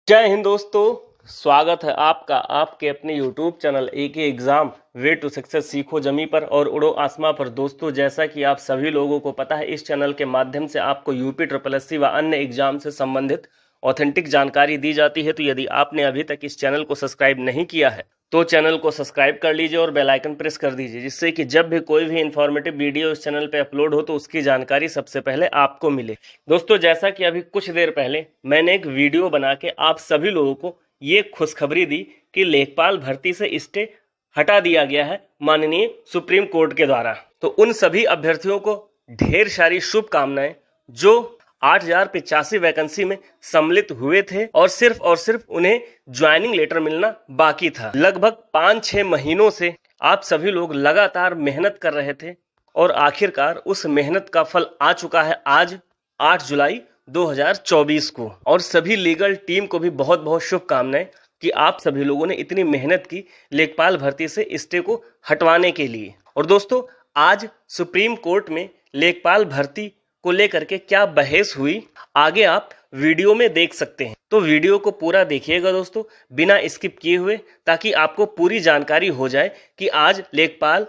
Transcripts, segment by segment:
जय हिंद दोस्तों, स्वागत है आपका आपके अपने YouTube चैनल एक एग्जाम वे टू सक्सेस सीखो जमी पर और उड़ो आसमां पर। दोस्तों, जैसा कि आप सभी लोगों को पता है, इस चैनल के माध्यम से आपको यूपी ट्रिपल एससी व अन्य एग्जाम से संबंधित ऑथेंटिक जानकारी दी जाती है। तो यदि आपने अभी तक इस चैनल को सब्सक्राइब नहीं किया है तो चैनल को सब्सक्राइब कर लीजिए और बेल आइकन प्रेस कर दीजिए, जिससे कि जब भी कोई भी इंफॉर्मेटिव वीडियो इस चैनल पे अपलोड हो तो उसकी जानकारी सबसे पहले आपको मिले। दोस्तों, जैसा कि अभी कुछ देर पहले मैंने एक वीडियो बना के आप सभी लोगों को ये खुशखबरी दी कि लेखपाल भर्ती से स्टे हटा दिया गया है माननीय सुप्रीम कोर्ट के द्वारा। तो उन सभी अभ्यर्थियों को ढेर सारी शुभकामनाएं जो 8085 वैकेंसी में सम्मिलित हुए थे और सिर्फ उन्हें ज्वाइनिंग लेटर मिलना बाकी था। लगभग 5-6 महीनों से आप सभी लोग लगातार मेहनत कर रहे थे और आखिरकार उस मेहनत का फल आ चुका है आज 8 जुलाई 2024 को। और सभी लीगल टीम को भी बहुत बहुत शुभकामनाएं कि आप सभी लोगों ने इतनी मेहनत की लेखपाल भर्ती से स्टे को हटवाने के लिए। और दोस्तों, आज सुप्रीम कोर्ट में लेखपाल भर्ती को लेकर के क्या बहस हुई, आगे आप वीडियो में देख सकते हैं। तो वीडियो को पूरा देखिएगा दोस्तों, बिना स्किप किए हुए, ताकि आपको पूरी जानकारी हो जाए कि आज लेखपाल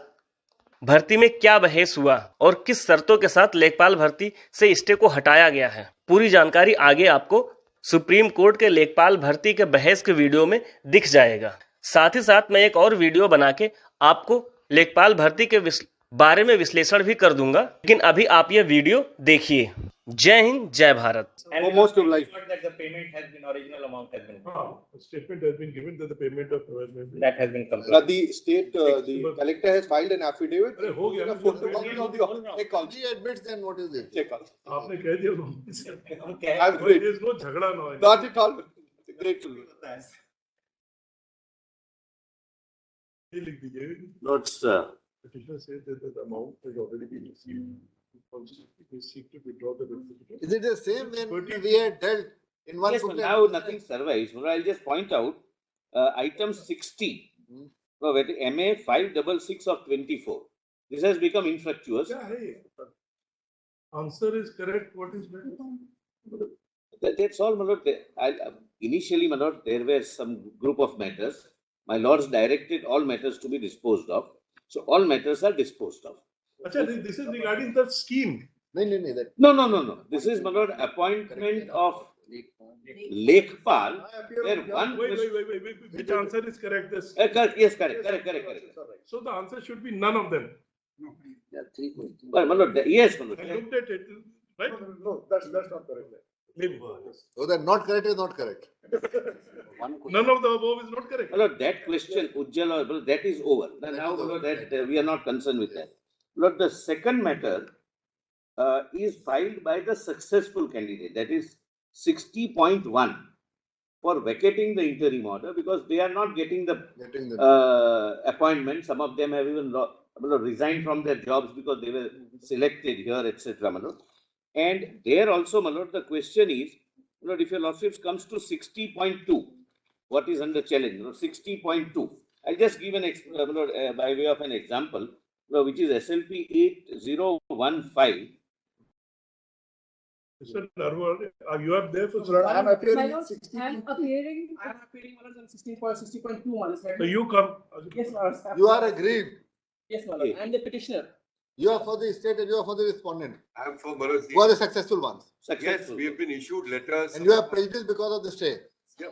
भर्ती में क्या बहस हुआ और किस शर्तों के साथ लेखपाल भर्ती से स्टे को हटाया गया है। पूरी जानकारी आगे आपको सुप्रीम कोर्ट के लेखपाल भर्ती के बहस के वीडियो में दिख जाएगा। साथ ही साथ मैं एक और वीडियो बना के आपको लेखपाल भर्ती के बारे में विश्लेषण भी कर दूंगा, लेकिन अभी आप ये वीडियो देखिए। जय हिंद, जय Bharat. For most of life. That the payment has been original amount has been A statement has been given that the payment of that has been completed. The state, the collector has filed an affidavit. अरे हो गया ना, A photocopy of the check also. He admits, then what is it? Check also. आपने कह दिया Okay. I'm great. there is no झगड़ा ना है। Not at all. Great to me. ये लिख दीजिए। Notes, Petitioner says that the amount has already been received. We seek to withdraw the certificate. Is it the same when we had dealt in one yes, booklet? now nothing survives. I'll just point out item 60. No, wait, MA 566 of 24. This has become infructuous. क्या है ये? Answer is correct. What is better? That's all, my lord. Initially, my lord, there were some group of matters. My lords directed all matters to be disposed of. So all matters are disposed of. अच्छा, this is regarding the scheme. No, that. No. This is, my lord, appointment of Lekhpal. Where one Wait. Which answer is correct? This. correct. Yes, correct. So the answer should be none of them. Yeah, 3 questions. Well, my lord, yes, my lord. I looked at it, right? No, that's not correct. Leave. So that not correct is not correct. None of the above is not correct. Lord, that question, Ujjala, that is over. Now, Lord, that we are not concerned with that. Lord, the second matter is filed by the successful candidate, that is 60.1, for vacating the interim order because they are not getting the appointment. Some of them have even resigned from their jobs because they were selected here, etc. And there also, my lord, the question is, Lord, if your lordship comes to 60.2, what is under challenge? 60.2. I'll just give an by way of an example, which is SLP 8015. Mr. Narwar, you are there for I am appearing My in lord, 60. I am appearing on 60.1. So you come. Yes, my lord. You are aggrieved. Yes, my lord. I am the petitioner. You are for the state and you are for the respondent. I am for Bharat. Who are the successful ones? Yes, Successful. we have been issued letters. And you are prejudiced because of the stay. Yeah,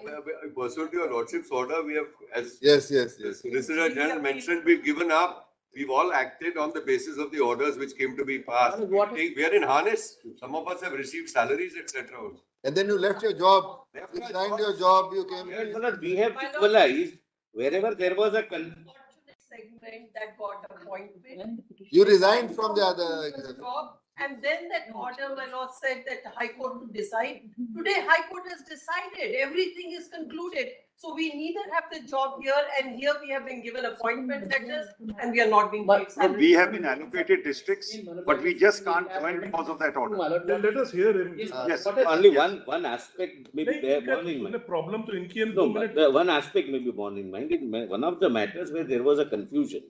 pursuant to your lordship's order, we have, as Yes. the Solicitor General mentioned, we've given up. We've all acted on the basis of the orders which came to be passed. We are in harness. Some of us have received salaries, etc. And then you left your job. You resigned your job. You came. Yes, my lord, we have equalized wherever there was a segment that got appointment. You resigned from the other. Job, and then that order, my lord, said that High Court to decide. Today, High Court has decided. Everything is concluded. So we neither have the job here, and here we have been given appointment letters, and we are not being paid salary. We have been allocated districts, but we just can't join because of that order. Then let us hear him. Yes. only one aspect may be there borne in नहीं, mind. problem तो इनकी है, No, 2 minutes. but one aspect may be borne in mind. One of the matters where there was a confusion.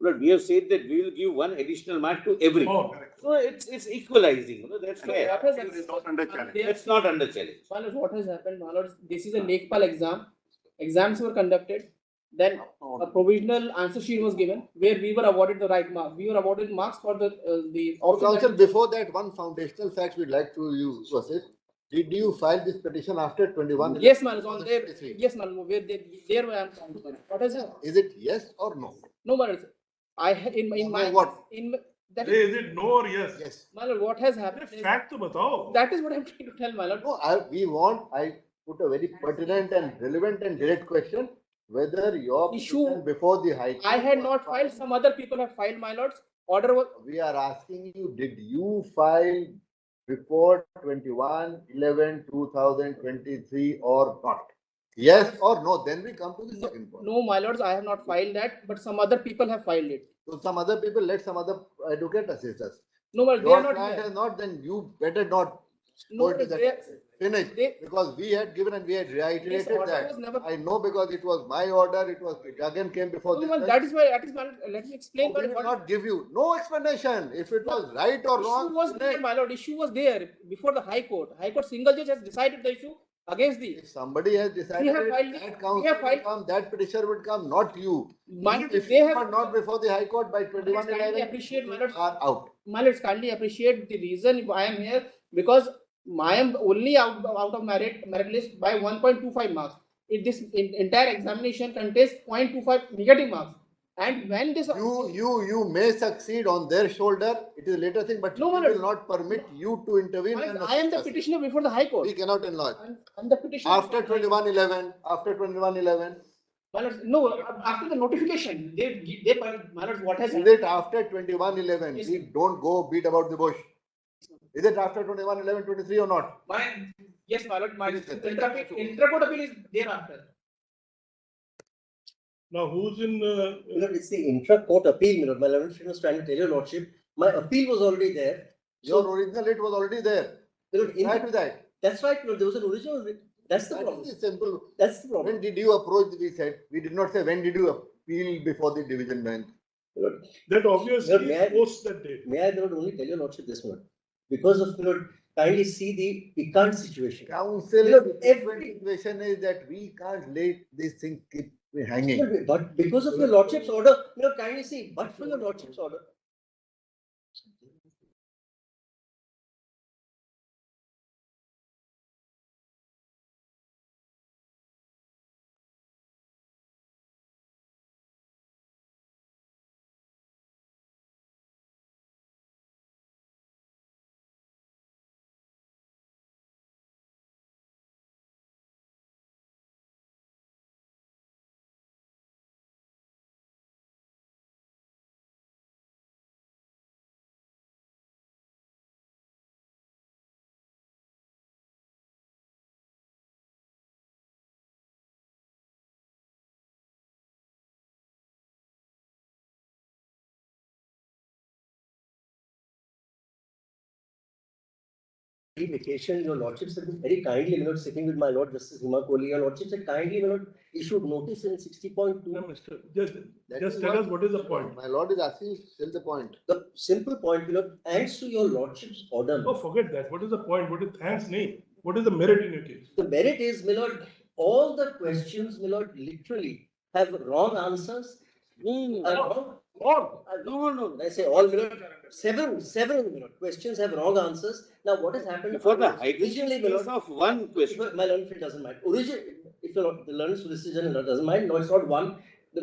Lord, we have said that we will give one additional mark to every. Oh, correct. So it's equalizing, you know, that's fair. It is not under challenge. That's not under challenge. What has happened, my lords? This is a Lekhpal exam. Exams were conducted. Then a provisional answer sheet was given where we were awarded the right mark. We were awarded marks for the option. Counsel, before that, one foundational fact we'd like to use was it. Did you file this petition after 21? Yes, man. On there. Yes, man. Where there were. What is it? Is it yes or no? No, man. I in my what? in that Is it no or yes? Yes. my lord, what has happened? Fact to batao. That is what I'm trying to tell, my lord. No, I put a very pertinent and relevant and direct question. Whether your Issue- petition before the High Court I had was not filed. Some other people have filed, my lords. Order was. We are asking you, did you file before 21/11/2023 or not? Yes or no? Then we come to the second point. No, my lords, I have not filed that, but some other people have filed it. So some other people, let some other advocate assist us. No, but they Your are not client here. has not, then you better not No, go to they are- that finish. they- Because we had given and we had reiterated order that. was never- I know because it was my order, it again came before No, this. man, that is why. That is my. Let me explain. We will not give you no explanation if it was right or wrong. Issue was there, my lord. Issue was there before the High Court. High Court single judge has decided the issue against the. If somebody has decided have filed- that we counsel have will filed- come, that petitioner would come, not you. My lord, If they you have- are not before the High Court by Kindly 21/11, appreciate, my you lord. are out. My lords, kindly appreciate the reason I am here because I am only out of merit list by 1.25 marks. This entire examination contains 0.25 negative marks. And when this You may succeed on their shoulder. It is a later thing, but No, we my lord. will not permit you to intervene. my and lord, I am the assist us. petitioner before the High Court. We cannot enlarge. I'm the petitioner. After 21/11, My lord, no, after the notification, they my lord, what has is it after 21/11? Yes. We don't go beat about the bush. Is it after 21/11/23 or not? Yes, my lord, my Yes, sir. intra-court appeal is thereafter. Now who's in? Lord, it's the intra-court appeal, my lord. My lordship was trying to tell your lordship. My appeal was already there. Your original it was already there. My lord, Prior to that. that's right, Lord. There was an original writ. That's the That problem. is simple. That's the problem. When did you approach? We said we did not say when did you appeal before the division bench. Lord, That obviously Lord, may I- post that date. may I, my lord, only tell your lordship this, my lord? Because of, my lord, kindly see the piquant situation. Council, Look, the every- situation is that we can't let this thing keep hanging. But because of your lordship's order, my lord, kindly see, but for your lordship's order. Vacation, your lordships have been very kindly, my lord, sitting with my lord Justice Hima Kohli. Your lordships had kindly, my lord, issued notice in 60.2. No, Mr. Just That is tell what- us what is the point. My lord is asking still the point. The simple point, my lord, thanks to your lordship's order. Oh, forget that. What is the point? What is thanks name? What is the merit in your case? The merit is, my lord, all the questions, my lord, literally have wrong answers. No. I say all, my lord, several, my lord, questions have wrong answers. Now, what has happened? For the High originally, my lord, of one question. my lord, if it doesn't mind. If the learned solicitor general doesn't mind, no, it's not one.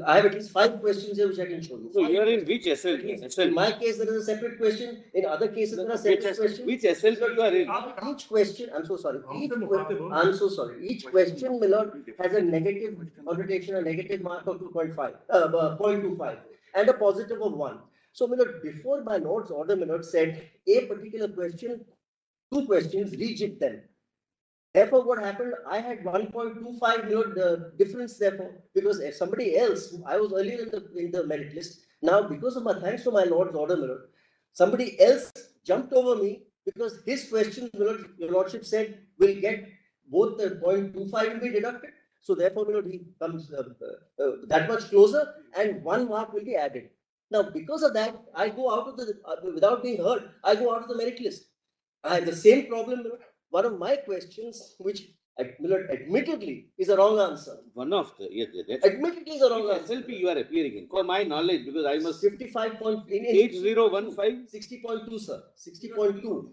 I have at least 5 questions here which I can show you. So you are in which SLP? In my case, there is a separate question. In other cases, there are separate questions. Which SLP you are in? Each question, I'm so sorry. I'm so sorry. Each question, my lord, has a negative connotation, a negative mark of 0.25, and a positive of 1. So, my lord, before my lord's order, my lord said a particular question, 2 questions, reject them. Therefore, what happened? I had 1.25, my lord, the difference. Therefore, because if somebody else, I was earlier in the merit list. Now, because of my thanks to my lord's order, my lord, somebody else jumped over me because his question, my lord, your lordship said will get both the 0.25 will be deducted. So therefore, my lord, he comes that much closer, and 1 mark will be added. Now, because of that, I go out of the, without being heard, I go out of the merit list. I have the same problem. One of my questions, which admittedly is a wrong answer. One of the, yes, that's. Admittedly is a wrong answer. SLP you are appearing in. For my knowledge, because I must. 8015. 60.2, sir. 60.2.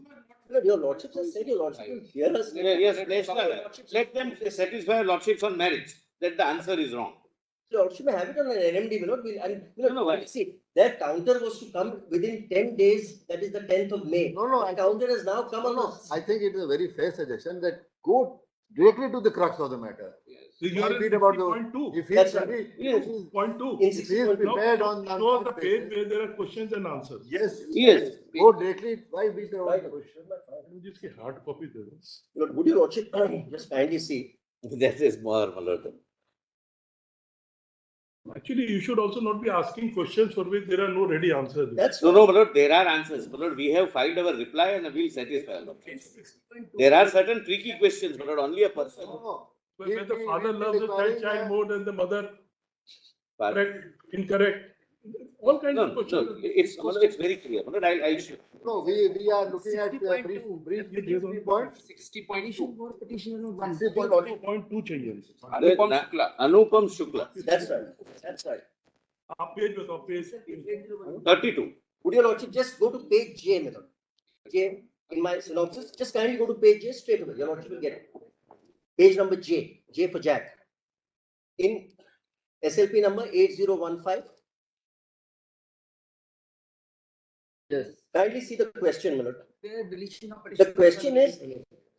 Your lordship has said your lordship will hear us. Yes, national. Let them satisfy lordships on merits that the answer is wrong. Lordship may have it on an NMD, No, see, their counter was to come within 10 days, that is the 10th of May. No, the counter has now come on. I think it is a very fair suggestion that go directly to the crux of the matter. So you are Read at about 60.2. If That's he's right. ready, Yes. Point two. In if he is 60.2. prepared on Show us the that page basis, where there are questions and answers. yes, Yes. go directly. Why beat around Right. the bush? जिसकी hard copy दे दो. Would your lordship just kindly see? That is more, my lord. Actually, you should also not be asking questions for which there are no ready answers. That's No, my lord, there are answers. My lord, we have filed our reply and we will satisfy. There are certain tricky questions, my lord, only a person. No, Where the father loves the child more than the mother. Pardon? Correct, incorrect. All kinds No, of questions. it's very clear. My lord, I'll show. no, we are looking at brief 3 points. 60.2 चाहिए. Anupam Shukla. That's right. That's right. आप page बताओ page. 32. Would your lordship just go to page J, my lord? J in my synopsis, just kindly go to page J straight away. Your lordship will get it. Page number J, J for Jack. In SLP number 8015. Yes. Kindly see the question, my lord. The question is,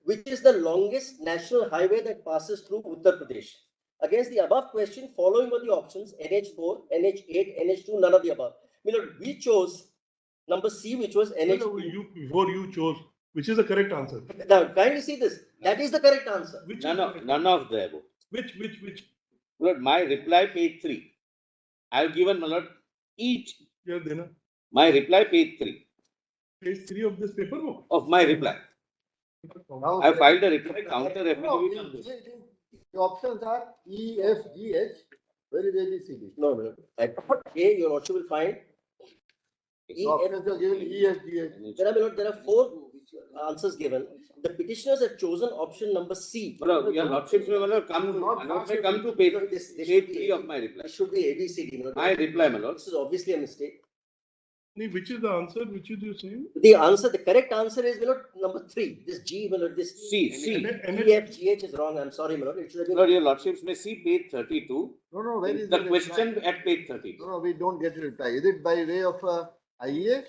which is the longest national highway that passes through Uttar Pradesh? Against the above question, following were the options NH4, NH8, NH2, none of the above. My lord, we chose number C, which was NH2. Before you chose, which is the correct answer? Now, kindly see this. That is the correct answer. Which None of the above. Which? Lord, my reply page 3. I have given, my lord, each. Yeah, then. My reply page 3. Page 3 of this paper book. Of my reply. Now, I have filed a reply counter no, affidavit on this. the options are E, F, G, H. Where is A, B, C, D? No, my lord. At A, your lordship will find The options are given E, F, G, H. There are 4 answers given. The petitioners have chosen option number C. Your lordships may come to page 3 of my reply. This should be ABCD. My reply, my lord. This is obviously a mistake. Which is the answer? Which is you saying? The correct answer is number 3. This G, this C. E, F, G, H is wrong. I'm sorry, my lord. It should have been. Lord, your lordships may see page 32. No, where is the question at page 32? No, we don't get a reply. Is it by way of IEA?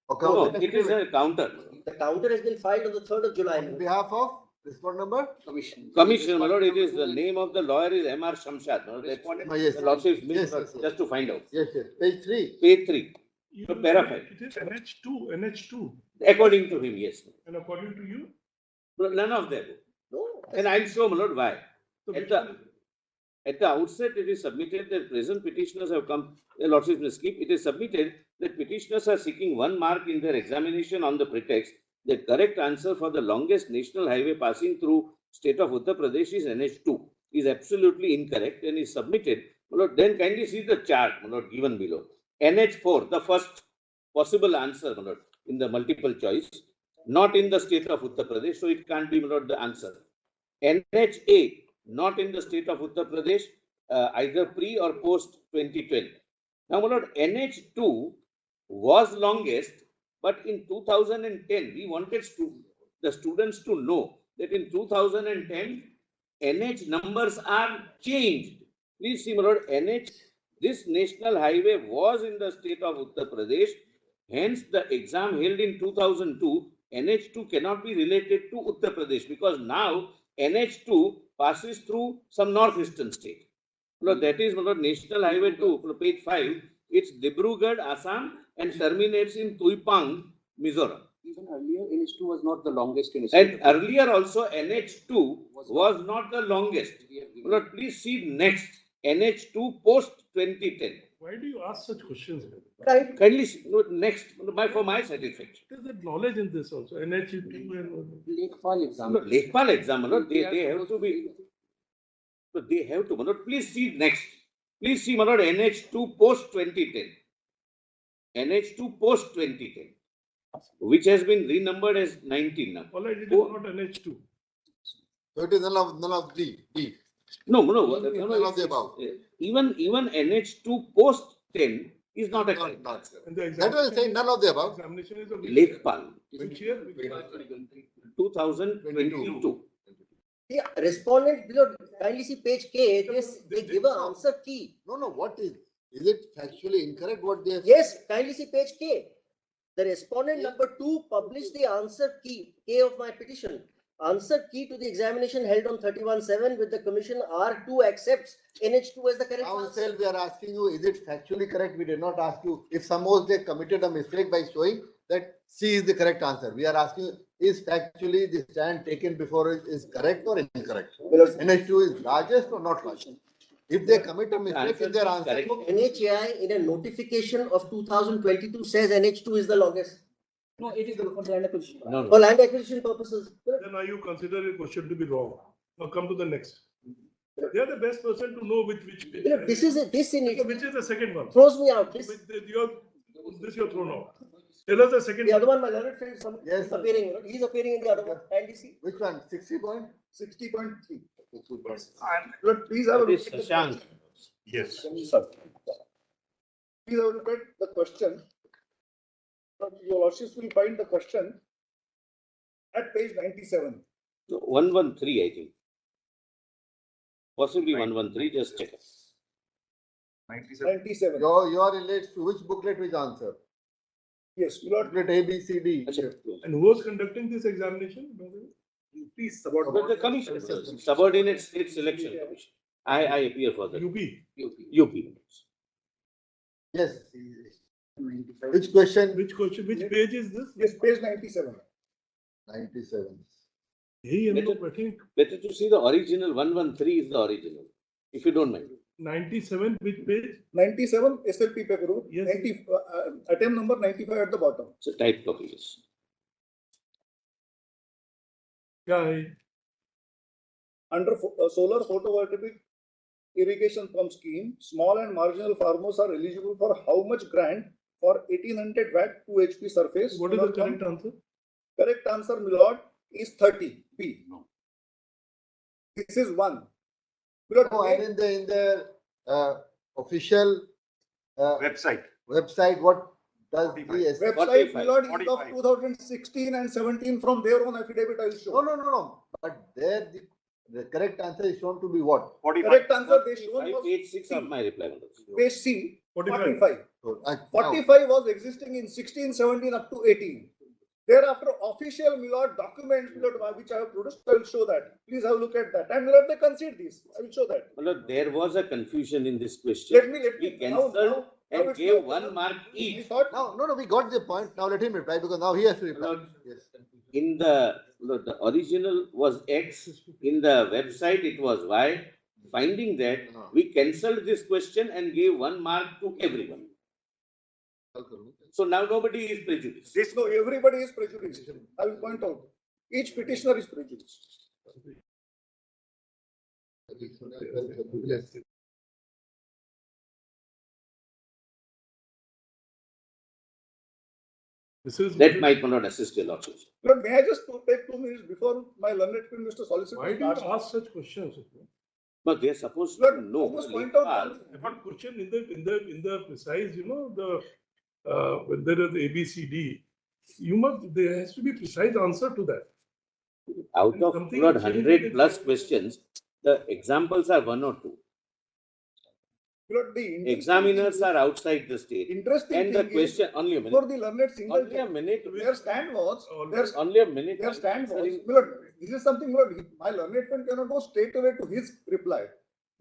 Or No, it is a counter. The counter has been filed on the 3rd of July. On behalf of respond number? Commission, my lord, it is the name of the lawyer is M.R. Shamshad. No, that's Yes. the lordships Yes. just to find out. Yes. Page 3. Page 3. So paragraph. It is NH2. According to him, yes. And according to you? None of them. No. And I'll show, my lord, why. So At the outset, it is submitted that present petitioners have come, the lordship may skip, it is submitted that petitioners are seeking 1 mark in their examination on the pretext that correct answer for the longest national highway passing through state of Uttar Pradesh is NH2 is absolutely incorrect and is submitted. My lord, then kindly see the chart, my lord, given below. NH4, the first possible answer, my lord, in the multiple choice, not in the state of Uttar Pradesh, so it can't be, my lord, the answer. NH8, not in the state of Uttar Pradesh, either pre or post 2012. Now, my lord, NH2 was longest, but in 2010, we wanted the students to know that in 2010, NH numbers are changed. Please see, my lord, NH, this national highway was in the state of Uttar Pradesh. Hence, the exam held in 2002, NH2 cannot be related to Uttar Pradesh because now NH2 passes through some northeastern state. Lord, that is, my lord, National Highway 2, page 5. It's Dibrugarh, Assam, and terminates in Tuipang, Mizoram. Even earlier, NH2 was not the longest in And earlier also, NH2 was not the longest. Lord, please see next, NH2 post 2010. Why do you ask such questions? Kindly see, next, for my satisfaction. There's a knowledge in this also. NH2 and Lekhpal exam. Lekhpal exam, they have to be. They have to, my lord. Please see next. Please see, my lord, NH2 post 2010. NH2 post 2010, which has been renumbered as 19 now. All right, it is not NH2. So it is none of D. No, None of the above. even NH2 post 10 is not a correct answer. And the That was saying none of the above. examination is of Lekhpal, which year? 2022. Yeah, respondent below, kindly see page K, they give an answer key. No, what is it factually incorrect what they have? Yes, kindly see page K. The respondent number 2 published the answer key, K of my petition. Answer key to the examination held on 31/7 with the commission R2 accepts NH2 as the correct answer. Ourselves, we are asking you, is it factually correct? We did not ask you if suppose they committed a mistake by showing that C is the correct answer. We are asking you, is factually the stand taken before it is correct or incorrect? NH2 is largest or not largest? If they commit a mistake in their answer, NHAI in a notification of 2022 says NH2 is the longest. No, it is for land acquisition. For land acquisition purposes. Then now you consider a question to be wrong. Now come to the next. They are the best person to know which page. You know, this in it. Which is the second one? Throws me out. This you're thrown out. Tell us the second The one. other one, my learned friend, is appearing. You know, he's appearing in the other one. And see. which one? 60.3. But please have a look at the Shashank. Yes. please have a look at the question. Your lordships will find the question at page 97. So 113, I think. Possibly 113, just check. 97. Your relates to which booklet, which answer? Yes, my lord. Booklet A, B, C, D. And who was conducting this examination? Please But support the commission, subordinate state selection commission. I appear for that. UP. Yes. Which question? Which page is this? Yes, page 97. 97. Better to see the original. 113 is the original, if you don't mind. 97, which page? 97 SLP paper group. Yes. 90, attempt number 95 at the bottom. It's a type copy. Yes. Yeah. Under solar photovoltaic irrigation pump scheme, small and marginal farmers are eligible for how much grant for 1800 watt 2 HP surface? What is the correct answer? Correct answer, my lord, is 30. B. No. This is 1. No, and in the official website, what does the website, my lord, is of 2016 and 17 from their own affidavit I will show. No. But there the correct answer is shown to be what? 45. Correct answer they shown was Page 6 of my reply. page C. 45. So, 45 was existing in 16, 17 up to 18. Thereafter, official Milord documents which I have produced, I will show that. Please have a look at that. And Milord, they concede this. I will show that. Well, there was a confusion in this question. Let me. We cancelled and gave 1 mark each. No, we got the point. Now let him reply because now he has to reply. Yes. In the original was X, in the website it was Y. Finding that, we cancelled this question and gave 1 mark to everyone. So now nobody is prejudiced. No, everybody is prejudiced. I will point out. Each petitioner is prejudiced. That might not assist your lordship. But may I just take 2 minutes before my learned friend Mr. Solicitor Why do you ask such questions? But they are supposed to know. Just point out. But question in the precise, when there is ABCD, there has to be precise answer to that. Out of 100 plus questions, the examples are 1 or 2. Examiners are outside the state. Interesting and the question, only a minute. For the learned single only a minute. Their stand was, only a minute. Their stand was, this is something, my learned friend cannot go straight away to his reply.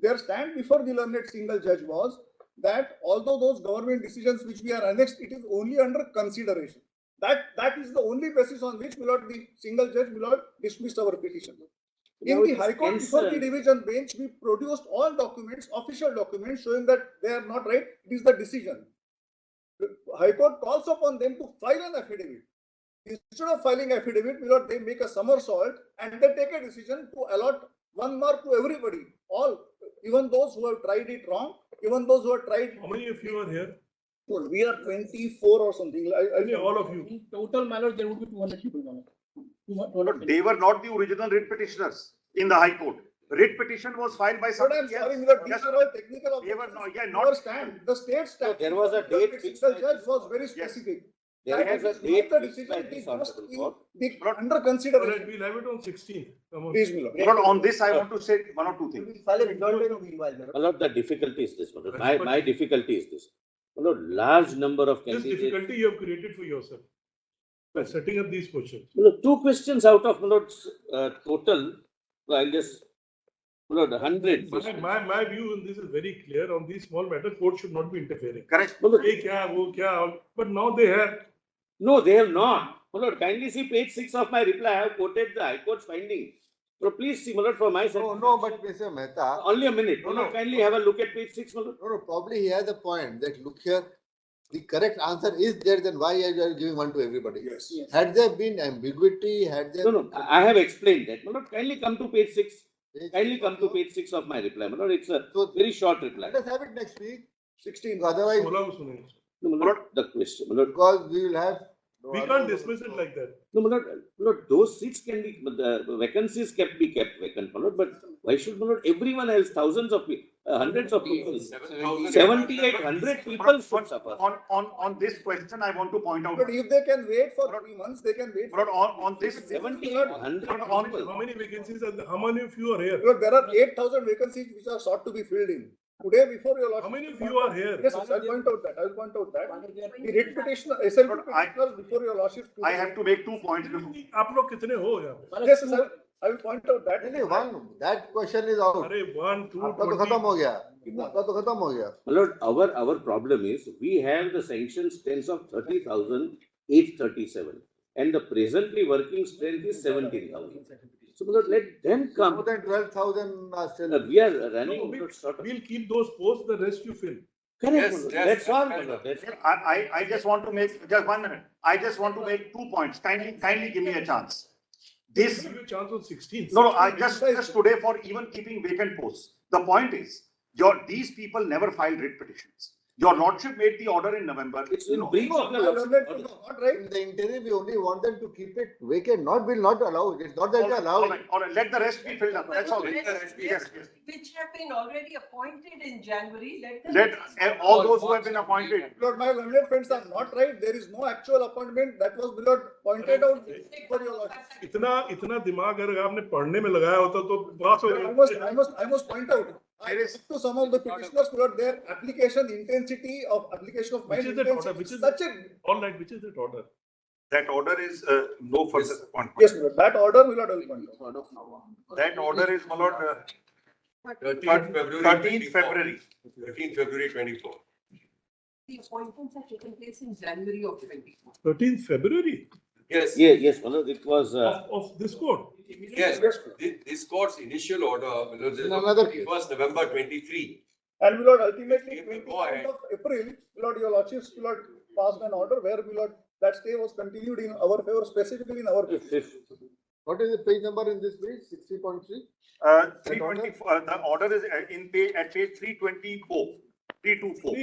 Their stand before the learned single judge was that although those government decisions which we are annexed, it is only under consideration. That is the only basis on which the single judge dismissed our petition. In the High Court, before the division bench, we produced all documents, official documents, showing that they are not right. It is the decision. The High Court calls upon them to file an affidavit. Instead of filing affidavit, they make a somersault and they take a decision to allot 1 mark to everybody. All, even those who have tried it wrong, even those who have tried. How many of you are here? Well, we are 24 or something. All of you. In total, my lord, there would be 200 people, my lord. But they were not the original writ petitioners in the High Court. Writ petition was filed by But somebody I'm else. sorry, Miller, these Yes. are all technical They were objections. not, yeah, Your not. stand, the state stand. there was a date fixed The by judge this- was very specific. There That was a is not date the fixed decision, by it this is just honorable in court. the under All right, consideration. we'll have it on 16th. Come on. Please, Miller. But on this, I want to say one or two things. File a redundant meanwhile, my lord. My lord, the difficulty is this, my lord. My difficulty is this. My lord, large number of This candidates. difficulty you have created for yourself by setting up these questions. My lord, 2 questions out of, my lord, total, I'll just, my lord, 100. My view on this is very clear. On these small matters, court should not be interfering. Correct. My lord, Ye kya, wo kya, but now they have. no, they have not. My lord, kindly see page 6 of my reply. I have quoted the High Court's finding. So please see, my lord, for my side. No, but Mr. Mehta, Only a minute. My lord, kindly have a look at page 6, my lord. no, probably he has a point that look here, the correct answer is there, then why are you giving one to everybody? Yes. Had there been ambiguity, had there. No, I have explained that. My lord, kindly come to page 6. Kindly come to page 6 of my reply. My lord, it's a very short reply. Let us have it next week. 16. Otherwise, No, my lord, the question, my lord. because we will have. We can't dismiss it like that. No, my lord, those seats can be, the vacancies can be kept vacant, my lord, but why should, my lord, everyone else, thousands of people, hundreds of people, 7,800 people should suffer. On this question, I want to point out. But if they can wait for 3 months, they can wait. But on this, 7,800 people. How many vacancies are there? How many of you are here? Look, there are 8,000 vacancies which are sought to be filled in. Today, before your lordship. How many of you are here? Yes, yes, I'll point out that. I'll point out that. The writ petitioner, SLP petitioners before your lordship. I have to make 2 points. आप लोग कितने हो यहाँ पे? Yes, yes, I will point out that. नहीं, one, that question is out. अरे 1, 2, आपका तो खत्म हो गया. आपका तो खत्म हो गया. My lord, our problem is we have the sanction strength of 30,837 and the presently working strength is 17,000. So my lord, let them come. More than 12,000 are still. We are running. We'll keep those posts, the rest you fill. Correct, Yes, my lord. yes, That's all, my yes. lord. That's all. I just want to make, just 1 minute. I just want to make 2 points. Kindly give me a chance. This, Give you a chance on 16th. no, I just today for even keeping vacant posts. The point is, these people never filed writ petitions. Your lordship made the order in November. It's in breach of the No, law. not right. In the interim, we only want them to keep it vacant. Will not allow it. It's not that they allow it. All right, let the rest be filled up. That's all. Let the Yes, yes. Which have been already appointed in January, let them. Let all those who have been appointed. Lord, my learned friends are not right. There is no actual appointment. That was Lord pointed out for your lordship. इतना दिमाग अगर आपने पढ़ने में लगाया होता तो बात हो I must point out. I read to some of the petitioners, Lord, their application intensity of application of Which mind is that order? intensity Which is such a. all right? Which is that order? That order is no further appointment. Yes, Lord, that order will not point out. That order is, my lord, 13th February. 13th February 24. The appointments have taken place in January of 24. 13th February Yes. Yes, my lord, it was. of this court. Yes. This court's initial order, was Another case. 1st November 23. And Lord, ultimately, If you 20th go ahead. of April, Lord, your lordships, Lord, passed an order where Lord, that stay was continued in our favor, specifically in our favor. What is the page number in this page? 60.3? 324, the order is at page 324. 324.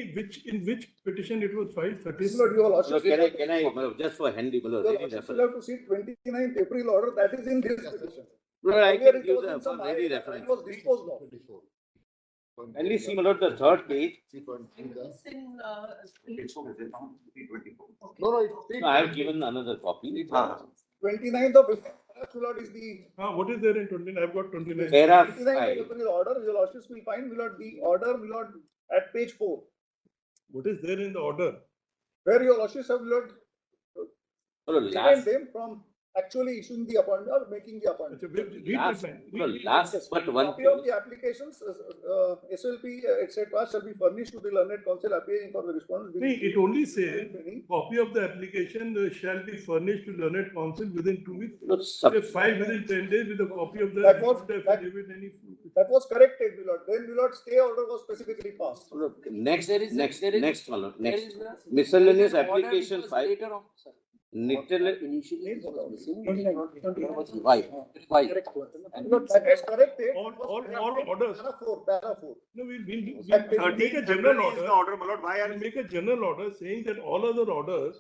In which petition it was filed? 13th. Lord, your My lordships. lord, can I, just for handy, my lord, Your ready lordships refer. will have to see 29th April order, that is in this petition. No, I Earlier can it use was in a some ready it reference. was disposed of. Kindly see, my lord, the third page. It's in, It's okay, they found 324. No, it's. No, I have given another copy. 29th of April, Lord, is the What is there in 29? I've got 29. Para 29th of 5. April order, your lordships will find, Lord, the order, Lord, at page 4, What is there in the order? where your lordships have, Lord, My lord, prevent last, them from actually issuing the appointment or making the appointment. last but one Copy of page. the applications, SLP, etc., shall be furnished to the learned counsel appearing for the respondent. It only says copy of the application shall be furnished to learned counsel within 2 weeks. No, Say 5 within 10 days with a copy of the That was- affidavit. That was corrected, my lord. Then, my lord, stay order was specifically passed. Next, my lord, next. Miscellaneous application file. Initially, it was missing. It was revived. And That is corrected. All orders. Para 4. No, we'll make a 13th general February is the order. order, my lord. Why are We'll make a general order saying that all other orders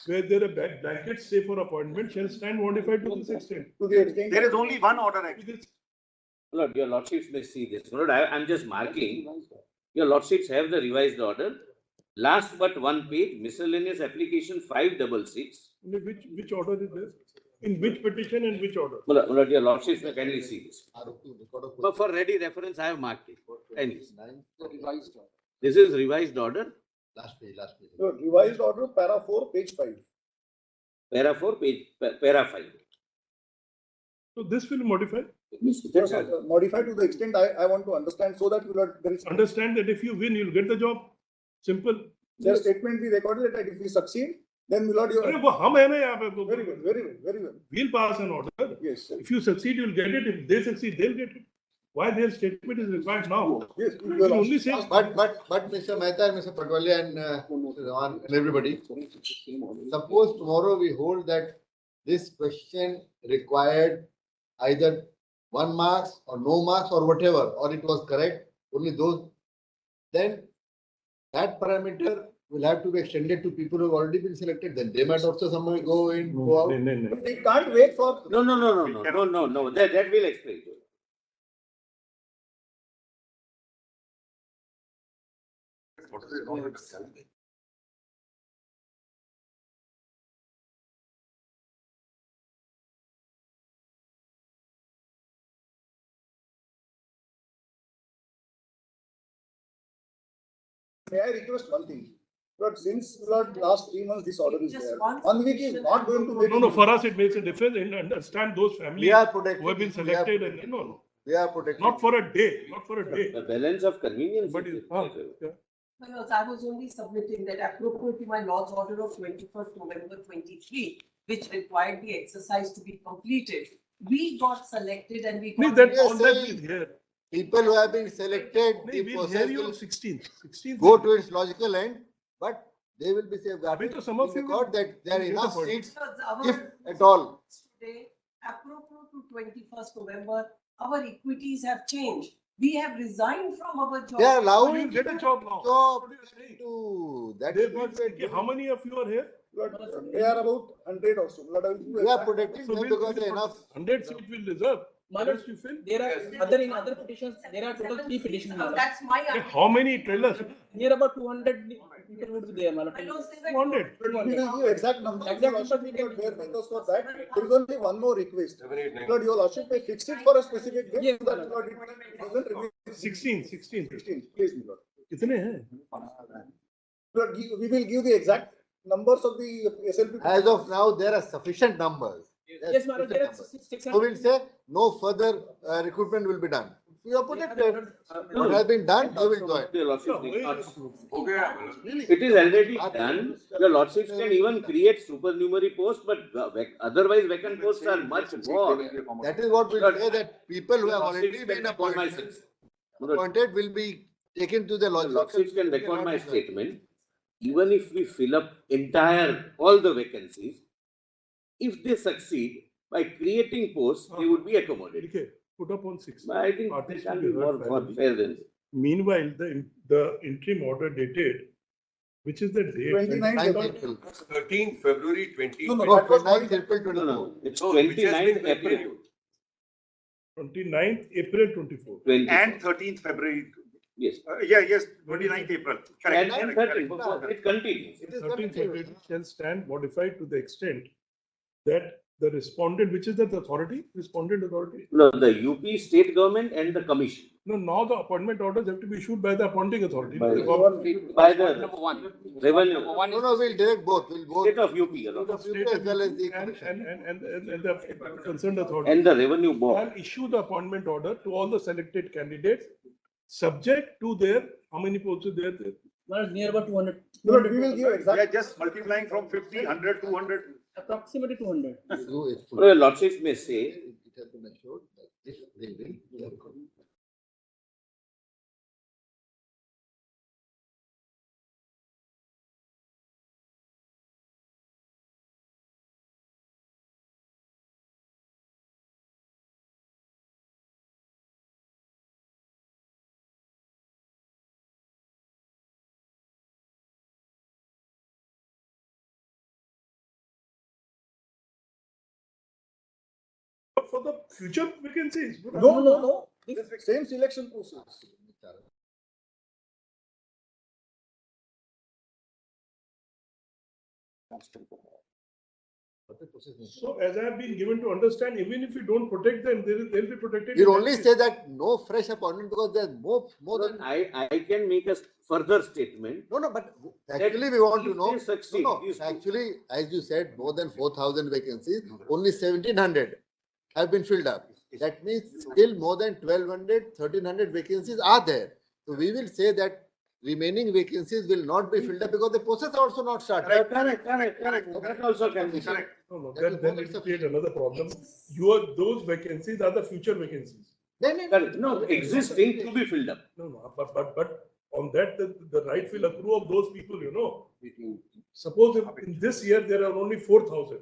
where there are blanket stay for appointment shall stand modified to this extent. To the extent. there is only one order actually. Lord, your lordships may see this. Lord, I'm just marking. Your lordships have the revised order. Last but one page, miscellaneous application 566. Which order is this? In which petition and which order? Lord, your lordships may kindly see this. But for ready reference, I have marked it. Kindly. This is revised order. Last page. So, revised order, para 4, page 5. Para 4, para 5. So this will modify. Yes, modify to the extent I want to understand so that there is. Understand that if you win, you'll get the job. Simple. Their statement we recorded that if we succeed, then Milord, you अरे वो हम है ना यहाँ पे. very well, very well, very well. We'll pass an order. Yes, sir. If you succeed, you'll get it. If they succeed, they'll get it. Why their statement is required now? Yes, You only say. But Mr. Mehta and Mr. Patwalia and Mr. Zawan and everybody, suppose tomorrow we hold that this question required either 1 marks or no marks or whatever, or it was correct, only those, then that parameter will have to be extended to people who have already been selected. Then they might also somewhere go in, go out. No. They can't wait for. No. That will explain. May I request one thing? But since last 3 months this order is Just there, one 1 week is not going to make. No. For us, it makes a difference. And understand those families We are protected. who have been selected. And no. They are protected. Not for a day. Not for a day. The balance of convenience. But yeah. Because I was only submitting that appropriate to my Lord's order of 21st November 23, which required the exercise to be completed. We got selected and we No, got. that Yes, all that sir. will hear. People who have been selected, No, the we'll hear process you on will 16th. 16th. go to its logical end, but they will be safeguarded. Wait, so some of in you the court will- that there are will get enough the point. seats, Because if at all. Today, appropriate to 21st November, our equities have changed. We have resigned from our job. They are allowed You'll get a job now. job What are you saying? to that They is what will- we are How many of you are here? They are about 100 or so. Lord, I will give you We are exact- protecting So them we'll- because we'll they are put enough. 100 seats will reserve. Others you fill. There are in other petitions, there are total 3 petitions. madam. That's my. Okay, how many? Tell us. Near about 200 people would be there, madam. I don't say that. 200. We will give you exact number. Exact Your number Lordship we will can- not bear with us for that. There is only one more request. 7, 8, 9. Lord, your Lordship may fix it for a specific date. Yes, so that madam. Lord, it doesn't remain. 16. 16, please, my Lord. कितने हैं? Lord, we will give the exact numbers of the SLP. As of now, there are sufficient numbers. Yes, madam, there are 600. So we'll say no further recruitment will be done. We are protected. What has been done, they will join. Your lordships need not. हो गया. It is already done. Your lordships can even create supernumerary posts, but otherwise vacant posts are much more. That is what we'll say, that people who have already Lordships been can record my appointed will be taken to the The logical. lordships can record my statement. Even if we fill up all the vacancies, if they succeed by creating posts, they would be accommodated. Okay, put up on 6. But I think Parties that can will be be more heard for fairly. fair than. Meanwhile, the interim order dated, which is the date? 29th 9th April. April. 13th February 20. No, No, that was 9th April No, 24. no, it's No, which has 29th been April. continued. 29th April 24. 20. And 13th February. Yes. Yes, 29th April. Correct. And correct, 13th, correct. it continues. It is 13th continued. February shall stand modified to the extent that the respondent, which is the authority, respondent authority. No, the UP state government and the commission. No, now the appointment orders have to be issued by the appointing authority. By The the- government. By the Number one. revenue, No, we'll direct both. We'll both. state of UP State alone, of UP as well as the and, commission. and the concerned authority. and the revenue board. And issue the appointment order to all the selected candidates, subject to their, how many posts are there? Madam, near about 200. Lord, we will give We are exact. just multiplying from 50, 100, 200. Approximately 200. So it's Your lordships may say, it has been assured that if they will, they are for the future vacancies. No. This same selection process. So as I have been given to understand, even if you don't protect them, they'll be protected. You only say that no fresh appointment because there's more than. I can make a further statement. No, but actually we want to if know. they succeed, Actually, as you said, more than 4,000 vacancies, only 1,700 have been filled up. That means still more than 1,200, 1,300 vacancies are there. So we will say that remaining vacancies will not be filled up because the process also not started. Correct. That also can be correct. No, then it will create another problem. Those vacancies are the future vacancies. Correct. No, existing to be filled up. No, but on that, the right will accrue of those people, you know. Suppose if in this year there are only 4,000.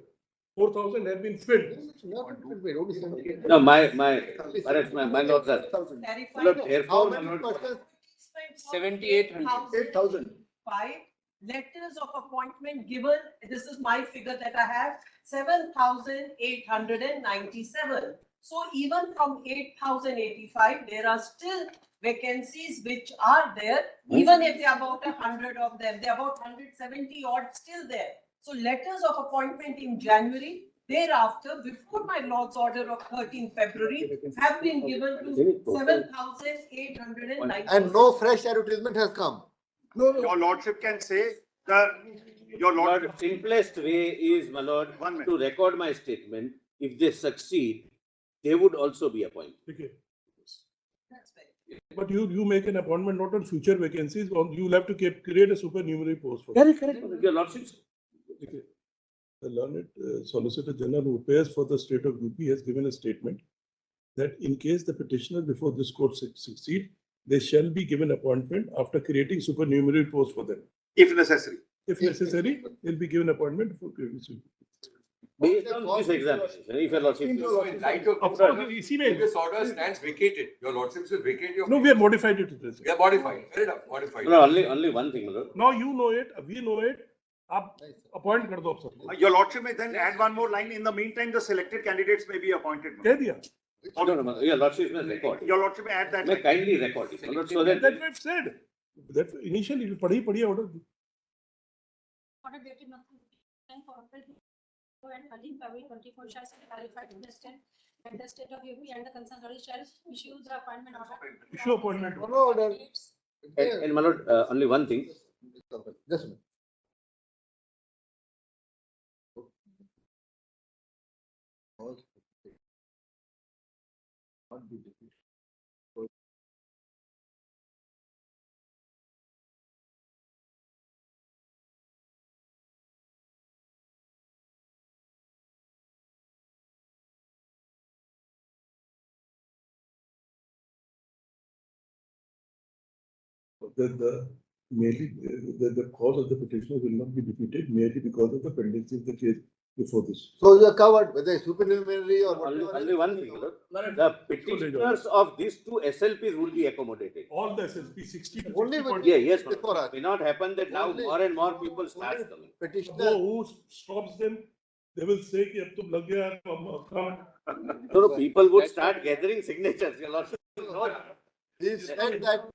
4,000 have been filled. No, my notes are. Therefore, 8,000. 5 letters of appointment given. This is my figure that I have. 7,897. So even from 8,085, there are still vacancies which are there. Even if there are about 100 of them, there are about 170 odd still there. So letters of appointment in January, thereafter, before my Lord's order of 13 February, have been given to 7,890. And no fresh advertisement has come. No. Your Lordship can say your Lordship. Simplest way is, my Lord, to record my statement. If they succeed, they would also be appointed. Okay. But you make an appointment not on future vacancies, or you will have to create a supernumerary post for Correct. Your Lordship. Okay. The learned Solicitor General who appears for the state of UP has given a statement that in case the petitioner before this court succeed, they shall be given appointment after creating supernumerary post for them. If necessary. If necessary, they'll be given appointment for creating. Based on this examination, if your Lordship. This order stands vacated. Your Lordship will vacate your. No, we have modified it to this. We have modified. Fair enough. Modified. No, only one thing, my Lord. Now you know it, we know it. Appoint kar do ab sabko. Your Lordship may then add one more line. In the meantime, the selected candidates may be appointed. Keh diya. No, your Lordship may record. Your Lordship may add that. May kindly record it. So that we've said. That initially, padhi order. Order dated and 13 February 24 shall be clarified in the state and the state of UP and the concerned authority shall issue the appointment order. Issue appointment order. And my Lord, only one thing. Just a minute. The cause of the petitioner will not be defeated merely because of the pendency of the case before this. So you are covered, whether it's supernumerary or Only one thing, the petitioners of these two SLPs would be accommodated. All the SLP 60 to only 60. Yes. before us. May not happen that now Only- more and more people start coming. Petitioner. Who stops them? They will say कि अब तुम लग गया काम. So people would start gathering signatures. Your Lordship. He said that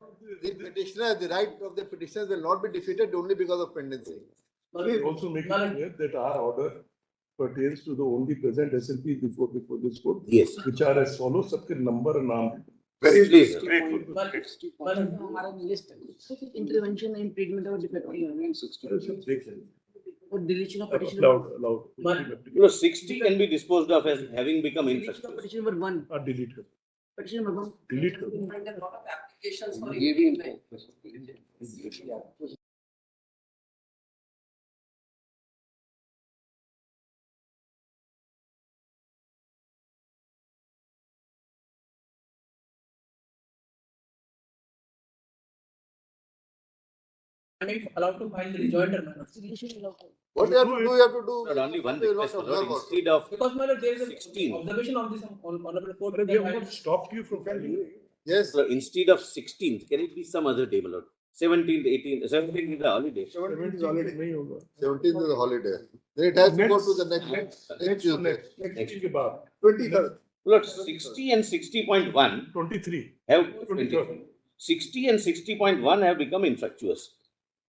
the petitioner, the right of the petitioners will not be defeated only because of pendency. We also make it clear that our order pertains to the only present SLPs before this court. Yes. Which are as follows, सबके number and नाम. Please. Intervention and treatment of defective or deletion of petition. Loud. 60 can be disposed of as having become infectious. Petition number 1. Delete कर. Petition number 1. Delete कर. Find a lot of applications for ये भी allowed to file the rejoinder manner. What you have to do, you have to do. Not only one you request, not Lord, observe instead of Because my lord, there is an 16. observation of this honorable court. We have not stopped you from filing. Yes. So instead of 16th, can it be some other day, my Lord? 17th, 18th, 17th is the holiday. 17th नहीं होगा. 17th is a holiday. Then it has to go to the next Tuesday. Next के बाद. 23rd. Look, 60 and 60.1 23. have 23. 60 and 60.1 have become infructuous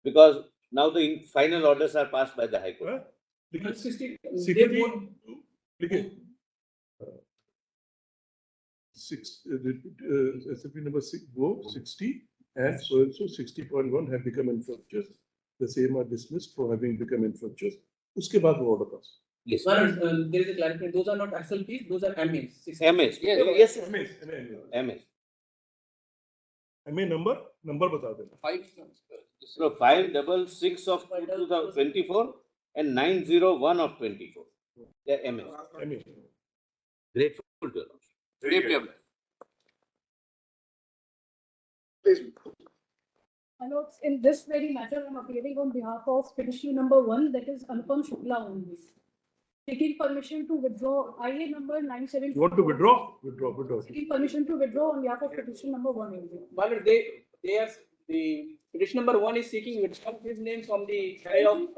because now the final orders are passed by the High Court. 60, SFP number 6, 60 and so 60.1 have become infructuous. The same are dismissed for having become infructuous. Uske baad wo order pass. Yes. There is a clarification. Those are not SLPs, those are MAs. MAs. Yes. MAs. MA number bata dena. 566 of 2024 and 901 of 24. They are MAs. Grateful to you. Hello, in this very matter, I'm appearing on behalf of petitioner number 1, that is Anupam Shukla only. Taking permission to withdraw IA number 974. You want to withdraw? Withdraw. Taking permission to withdraw on behalf of petition number 1 only. But the petition number 1 is seeking withdrawal of his name from the array of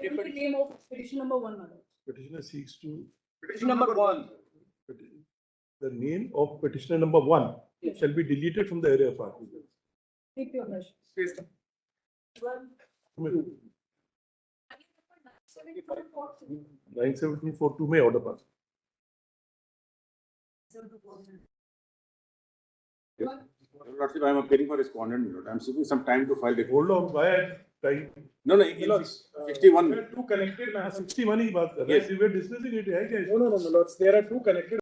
The name of petition number 1, madam. Petitioner seeks to. petition number 1. The name of petitioner number 1 shall be deleted from the area of article. Keep your pleasure. 9742 may order pass. Lordship, I am appearing for respondent. I am seeking some time to file the. Hold on, why time? No, 61. Two connected. 61 ही बात कर रहे हैं. We were discussing it. है क्या? No, Lords. There are two connected